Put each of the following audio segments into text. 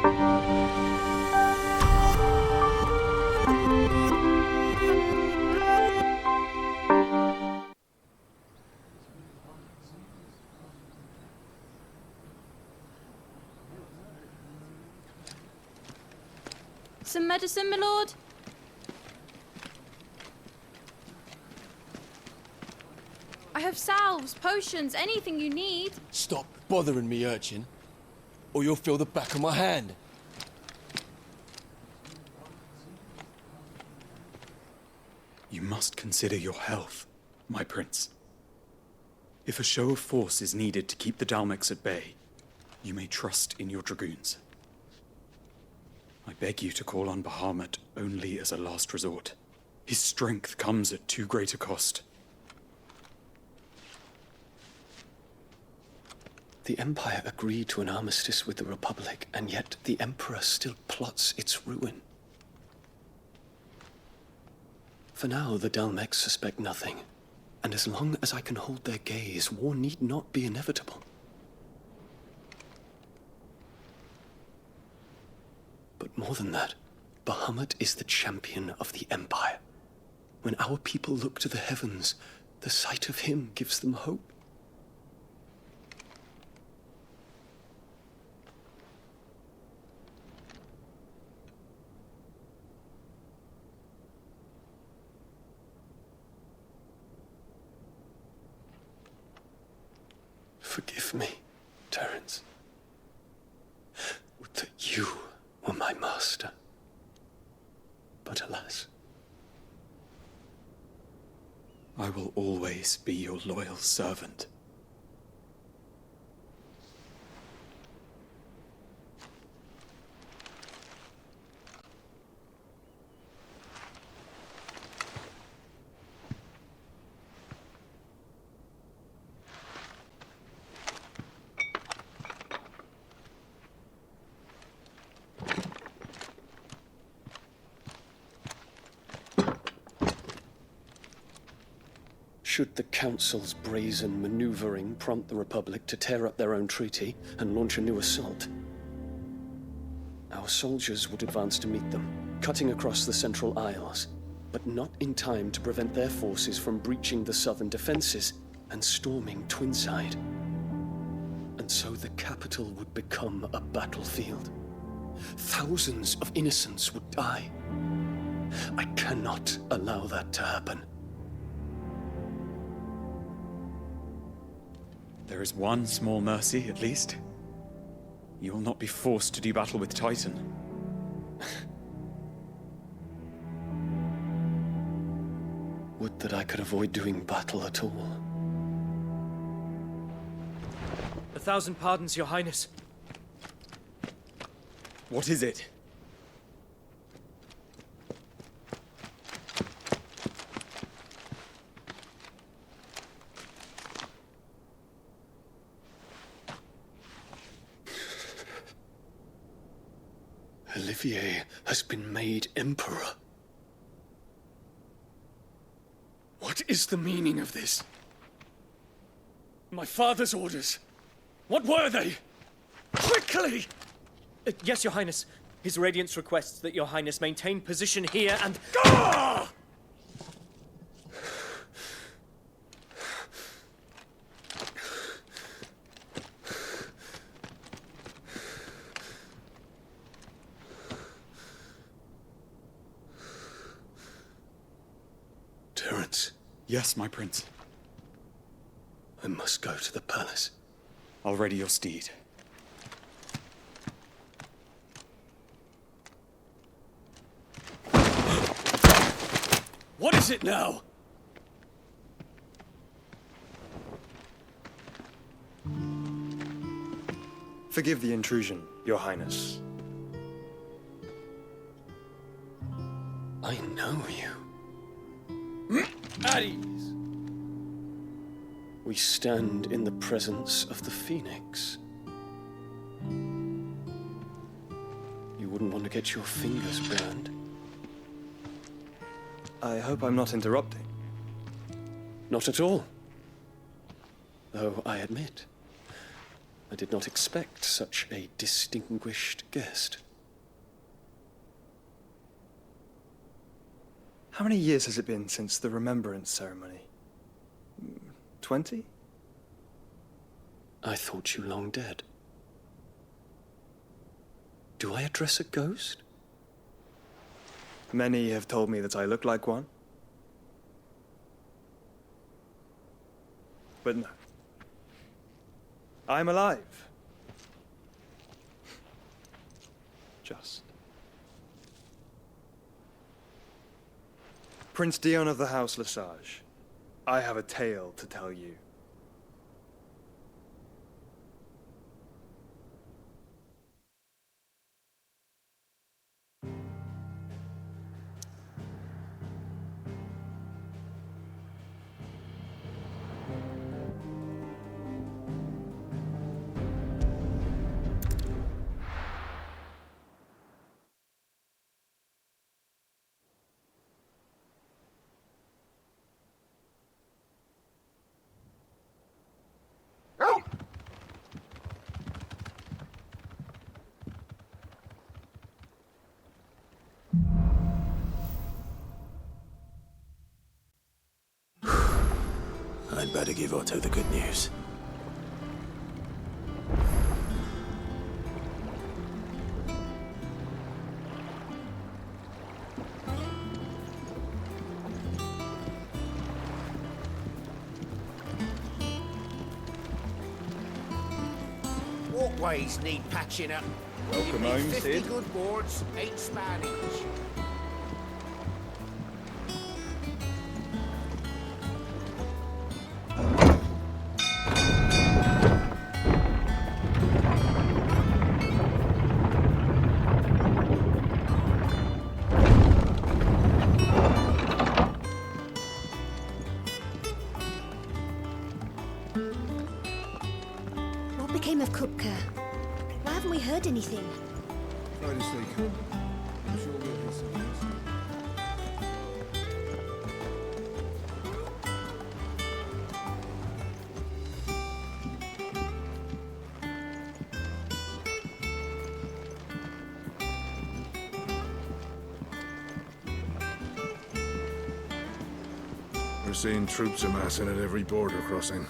Some medicine, my lord? I have salves, potions, anything you need. Stop bothering me, urchin, or you'll feel the back of my hand. You must consider your health, my prince. If a show of force is needed to keep the Dalmex at bay, you may trust in your dragoons. I beg you to call on Bahamut only as a last resort. His strength comes at too great a cost. The Empire agreed to an armistice with the Republic, and yet the Emperor still plots its ruin. For now, the Dalmex suspect nothing, and as long as I can hold their gaze, war need not be inevitable. But more than that, Bahamut is the champion of the Empire. When our people look to the heavens, the sight of him gives them hope. Forgive me, Terence. Would that you were my master. But alas. I will always be your loyal servant. Should the Council's brazen maneuvering prompt the Republic to tear up their own treaty and launch a new assault, our soldiers would advance to meet them, cutting across the Central Isles, but not in time to prevent their forces from breaching the southern defenses and storming Twinside. And so the capital would become a battlefield. Thousands of innocents would die. I cannot allow that to happen. There is one small mercy, at least. You will not be forced to do battle with Titan. Would that I could avoid doing battle at all. 1,000 pardons, Your Highness. What is it? Olivier has been made Emperor. What is the meaning of this? My father's orders. What were they? Quickly! Yes, Your Highness. His Radiance requests that Your Highness maintain position here and... Ah! Terence. Yes, my prince. I must go to the palace. I'll ready your steed. What is it now? Forgive the intrusion, Your Highness. I know you. At ease. We stand in the presence of the Phoenix. You wouldn't want to get your fingers burned. I hope I'm not interrupting. Not at all. Though I admit, I did not expect such a distinguished guest. How many years has it been since the remembrance ceremony? 20? I thought you long dead. Do I address a ghost? Many have told me that I look like one. But no. I'm alive. Just. Prince Dion of the House Lesage, I have a tale to tell you. I'd better give Otto the good news. Walkways need patching up. Welcome Give me home, 50 Sid. good boards, 8 span each. What became of Kupka? Why haven't we heard anything? Try to stay calm. I'm sure we'll get some answers. We're seeing troops amassing at every border crossing.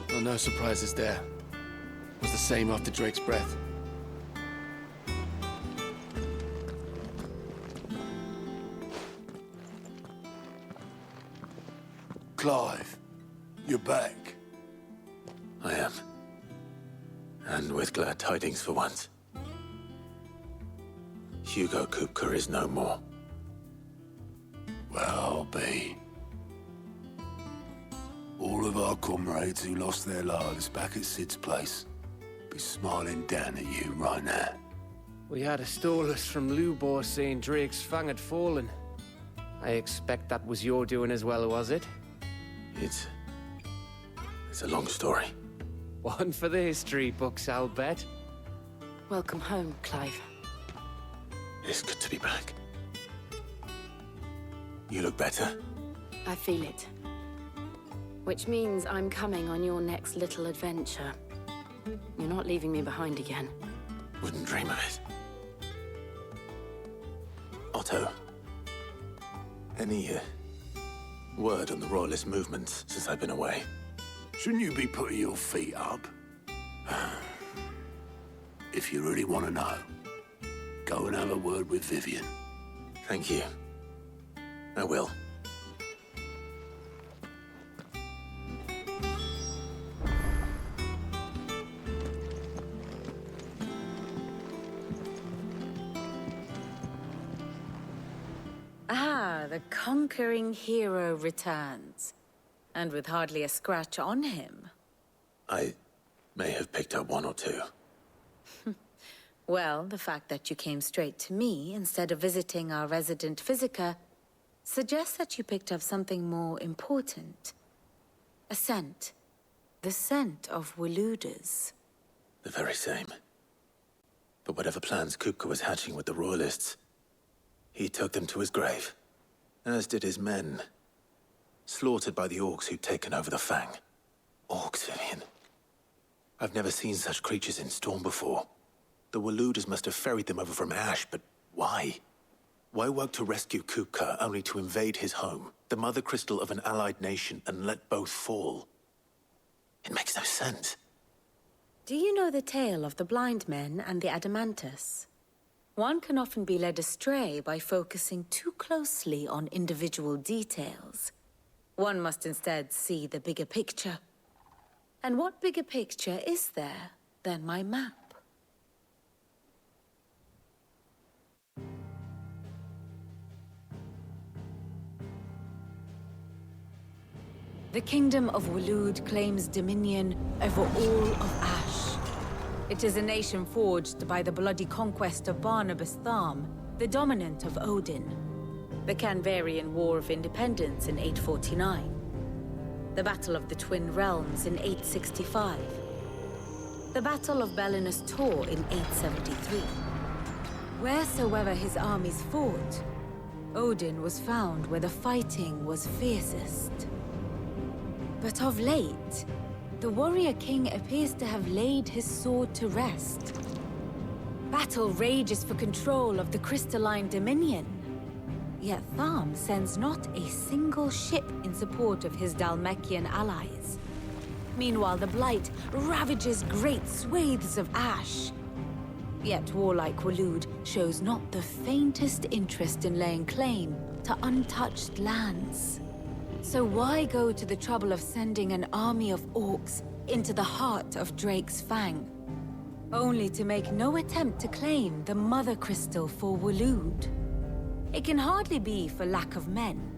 Well, no surprises there. It was the same after Drake's breath. Clive, you're back. I am. And with glad tidings for once. Hugo Kupka is no more. Well, I'll be. All of our comrades who lost their lives back at Sid's place be smiling down at you right now. We had a stolus from Lubor saying Drake's fang had fallen. I expect that was your doing as well, was it? It's a long story. One for the history books, I'll bet. Welcome home, Clive. It's good to be back. You look better. I feel it. Which means I'm coming on your next little adventure. You're not leaving me behind again. Wouldn't dream of it. Otto, any word on the Royalist movement since I've been away? Shouldn't you be putting your feet up? If you really want to know, go and have a word with Vivian. Thank you. I will. Ah, the conquering hero returns. And with hardly a scratch on him. I may have picked up one or two. Well, the fact that you came straight to me instead of visiting our resident physiker suggests that you picked up something more important. A scent. The scent of Waludas. The very same. But whatever plans Kupka was hatching with the Royalists, he took them to his grave. As did his men. Slaughtered by the orcs who'd taken over the Fang. Orcs, Vivian. I've never seen such creatures in storm before. The Waluders must have ferried them over from Ash, but why? Why work to rescue Kupka only to invade his home, the mother crystal of an allied nation, and let both fall? It makes no sense. Do you know the tale of the blind men and the Adamantus? One can often be led astray by focusing too closely on individual details. One must instead see the bigger picture. And what bigger picture is there than my map? The Kingdom of Walud claims dominion over all of Ash. It is a nation forged by the bloody conquest of Barnabas Tharm, the dominant of Odin. The Canvarian War of Independence in 849. The Battle of the Twin Realms in 865. The Battle of Belinus Tor in 873. Wheresoever his armies fought, Odin was found where the fighting was fiercest. But of late, the warrior king appears to have laid his sword to rest. Battle rages for control of the crystalline dominion. Yet Tharm sends not a single ship in support of his Dhalmekian allies. Meanwhile, the Blight ravages great swathes of Ash. Yet warlike Walud shows not the faintest interest in laying claim to untouched lands. So why go to the trouble of sending an army of orcs into the heart of Drake's Fang, only to make no attempt to claim the Mother Crystal for Walud? It can hardly be for lack of men.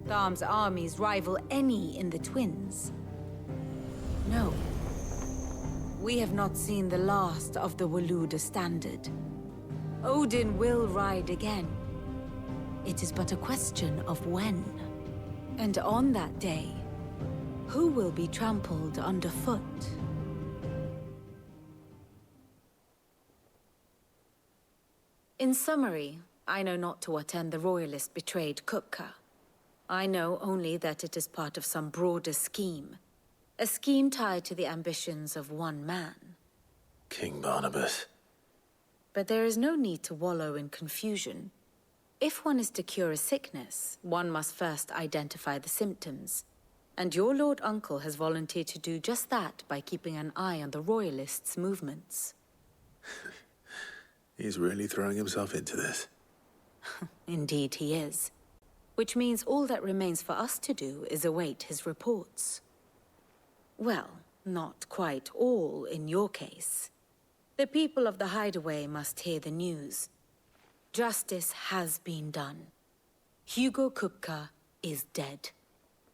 Tharm's armies rival any in the Twins. No. We have not seen the last of the Waluda standard. Odin will ride again. It is but a question of when. And on that day, who will be trampled underfoot? In summary, I know not to what end the Royalist betrayed Kupka. I know only that it is part of some broader scheme. A scheme tied to the ambitions of one man. King Barnabas. But there is no need to wallow in confusion. If one is to cure a sickness, one must first identify the symptoms. And your Lord Uncle has volunteered to do just that by keeping an eye on the Royalists' movements. He's really throwing himself into this. Indeed he is. Which means all that remains for us to do is await his reports. Well, not quite all in your case. The people of the Hideaway must hear the news. Justice has been done. Hugo Kupka is dead.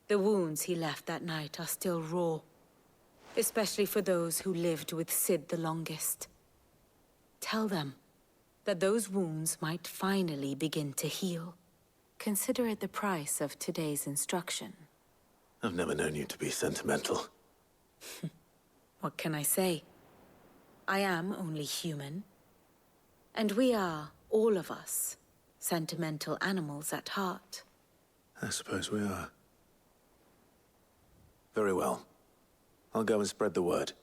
The wounds he left that night are still raw, especially for those who lived with Sid the longest. Tell them that those wounds might finally begin to heal. Consider it the price of today's instruction. I've never known you to be sentimental. What can I say? I am only human. And we are, all of us, sentimental animals at heart. I suppose we are. Very well. I'll go and spread the word.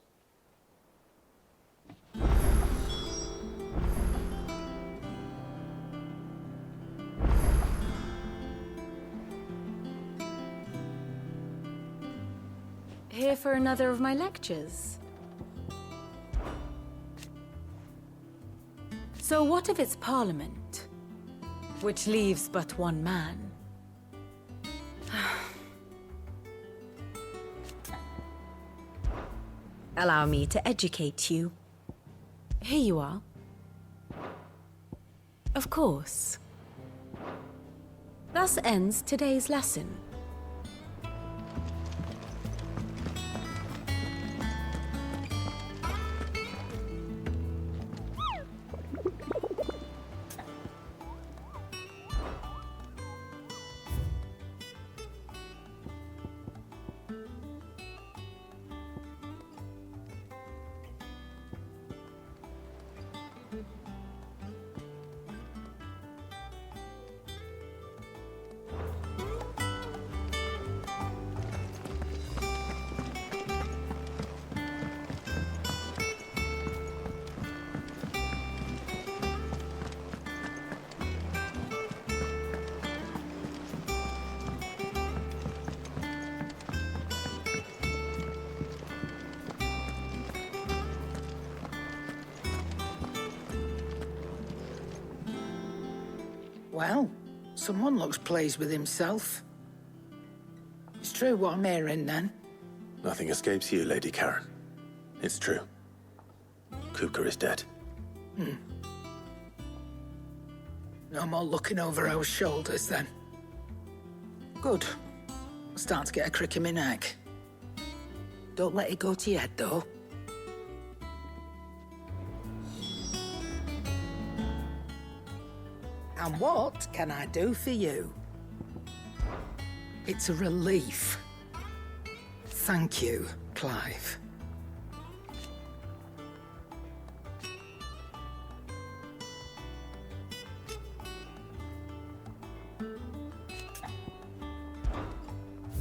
Here for another of my lectures? So what of its parliament, which leaves but one man? Allow me to educate you. Here you are. Of course. Thus ends today's lesson. Well, someone looks pleased with himself. It's true what I'm hearing, then. Nothing escapes you, Lady Karen. It's true. Kupka is dead. No more looking over our shoulders, then. Good. I'm starting to get a crick in my neck. Don't let it go to your head, though. And what can I do for you? It's a relief. Thank you, Clive.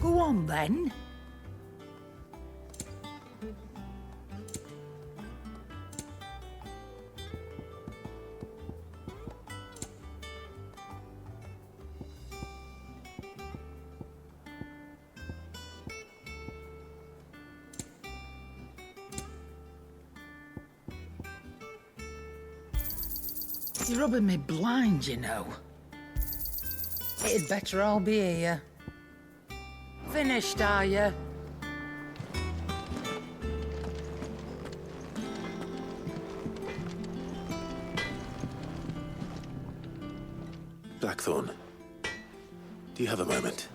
Go on, then. You're rubbing me blind, you know. It'd better all be here. Finished, are you? Blackthorn, do you have a moment?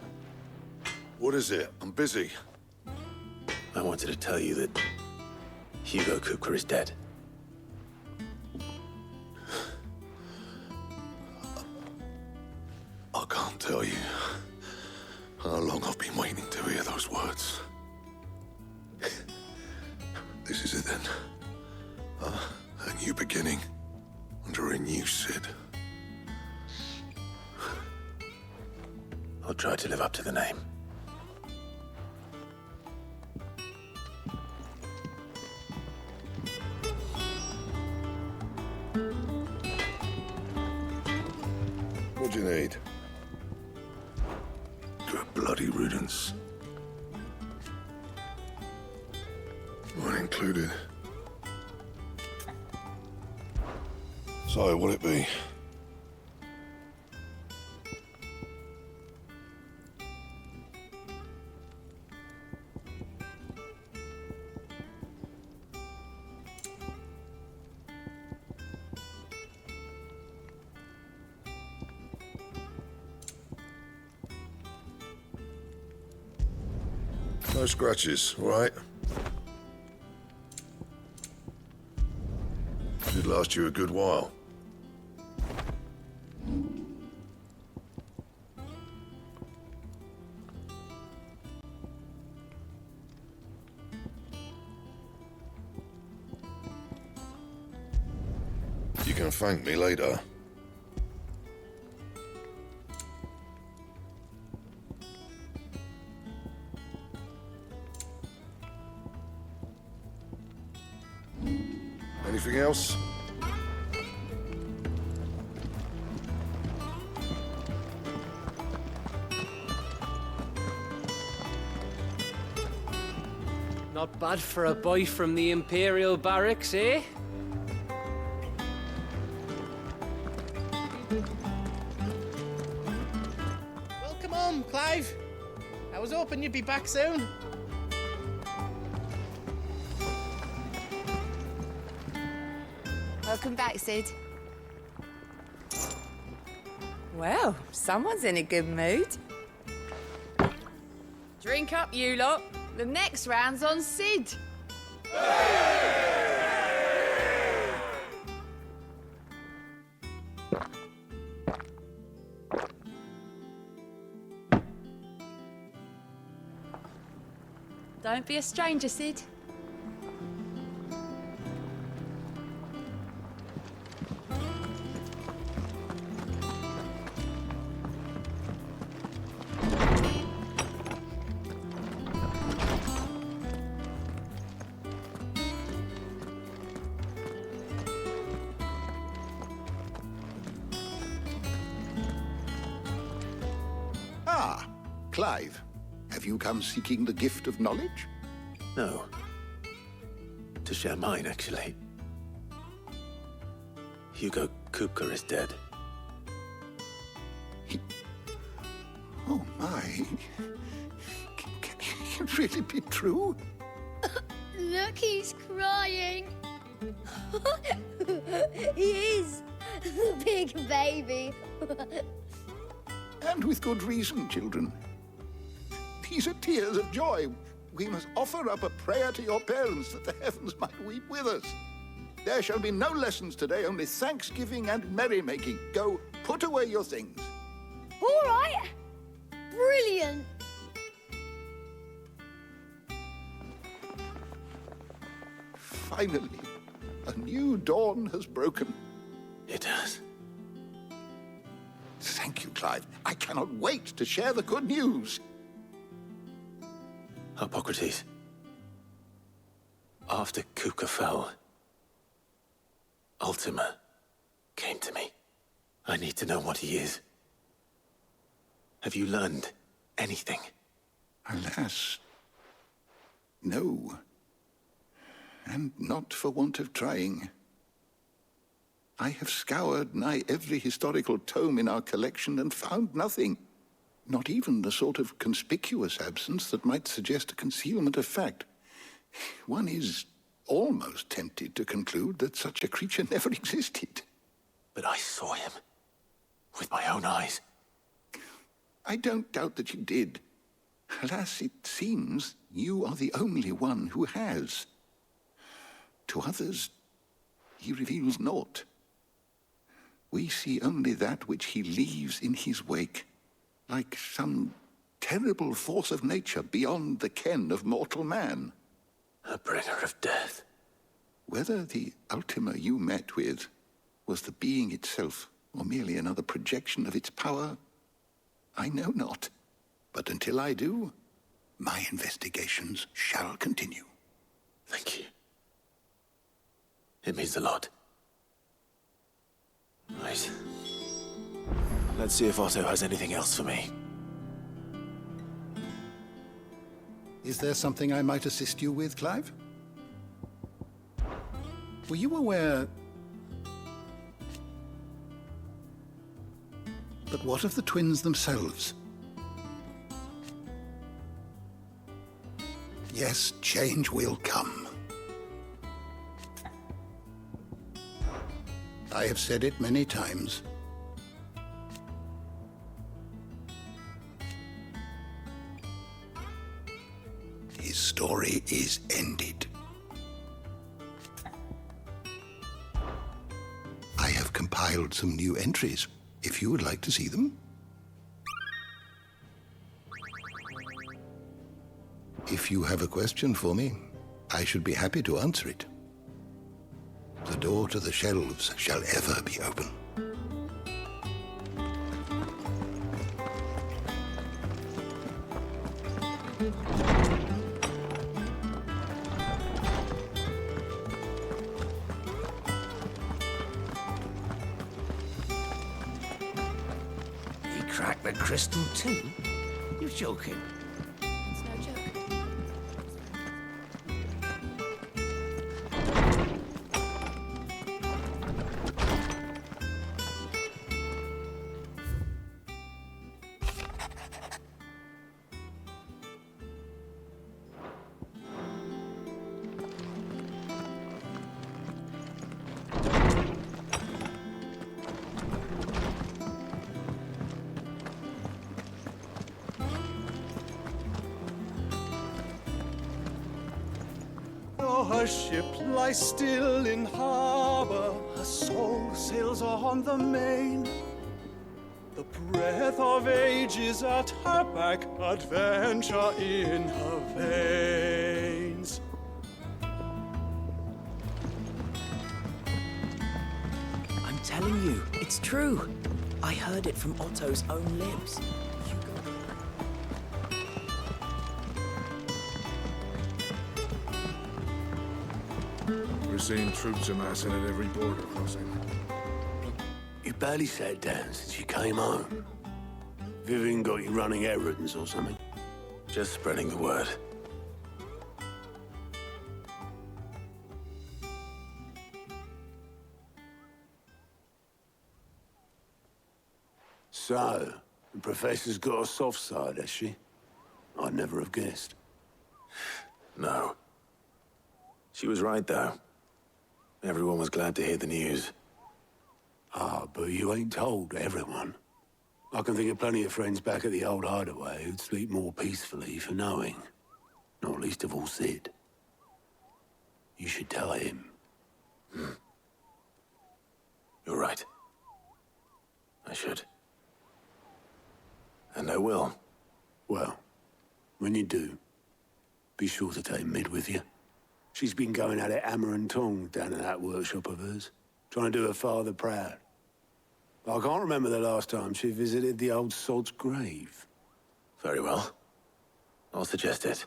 What is it? I'm busy. I wanted to tell you that Hugo Kupka is dead. I can't tell you how long I've been waiting to hear those words. This is it then. A new beginning under a new Sid. I'll try to live up to the name. What do you need? Good bloody riddance. Mine included. So, what'll it be? No scratches, all right? Should last you a good while. You can thank me later. Anything else? Not bad for a boy from the Imperial Barracks, eh? Welcome home, Clive. I was hoping you'd be back soon. Welcome back, Sid. Well, someone's in a good mood. Drink up, you lot. The next round's on Sid. Don't be a stranger, Sid. Ah, Clive. Have you come seeking the gift of knowledge? No. To share mine, actually. Hugo Kupka is dead. My. Can it really be true? Look, he's crying. He is. Big baby. And with good reason, children. These are tears of joy. We must offer up a prayer to your parents that the heavens might weep with us. There shall be no lessons today, only thanksgiving and merrymaking. Go, put away your things. All right. Brilliant. Finally, a new dawn has broken. It has. Thank you, Clive. I cannot wait to share the good news. Hippocrates. After Kuka fell, Ultima came to me. I need to know what he is. Have you learned anything? Alas, no. And not for want of trying. I have scoured nigh every historical tome in our collection and found nothing. Not even the sort of conspicuous absence that might suggest a concealment of fact. One is almost tempted to conclude that such a creature never existed. But I saw him. With my own eyes. I don't doubt that you did. Alas, it seems you are the only one who has. To others, he reveals naught. We see only that which he leaves in his wake, like some terrible force of nature beyond the ken of mortal man. A bringer of death. Whether the Ultima you met with was the being itself, or merely another projection of its power, I know not. But until I do, my investigations shall continue. Thank you. It means a lot. Right. Let's see if Otto has anything else for me. Is there something I might assist you with, Clive? Were you aware... But what of the twins themselves? Yes, change will come. I have said it many times. His story is ended. I have compiled some new entries, if you would like to see them. If you have a question for me, I should be happy to answer it. The door to the shelves shall ever be open. He cracked the crystal too? You're joking. It's no joke. Her ship lies still in harbor, her soul sails on the main. The breath of age is at her back, adventure in her veins. I'm telling you, it's true. I heard it from Otto's own lips. We're seeing troops amassing at every border crossing. You barely sat down since you came home. Vivian got you running errands or something? Just spreading the word. So, The Professor's got a soft side, has she? I'd never have guessed. No. She was right, though. Everyone was glad to hear the news. Ah, but you ain't told everyone. I can think of plenty of friends back at the old Hideaway who'd sleep more peacefully for knowing. Not least of all Sid. You should tell him. You're right. I should. And I will. Well, when you do, be sure to take Mid with you. She's been going at it hammer and tongs down in that workshop of hers, trying to do her father proud. I can't remember the last time she visited the old sod's grave. Very well. I'll suggest it.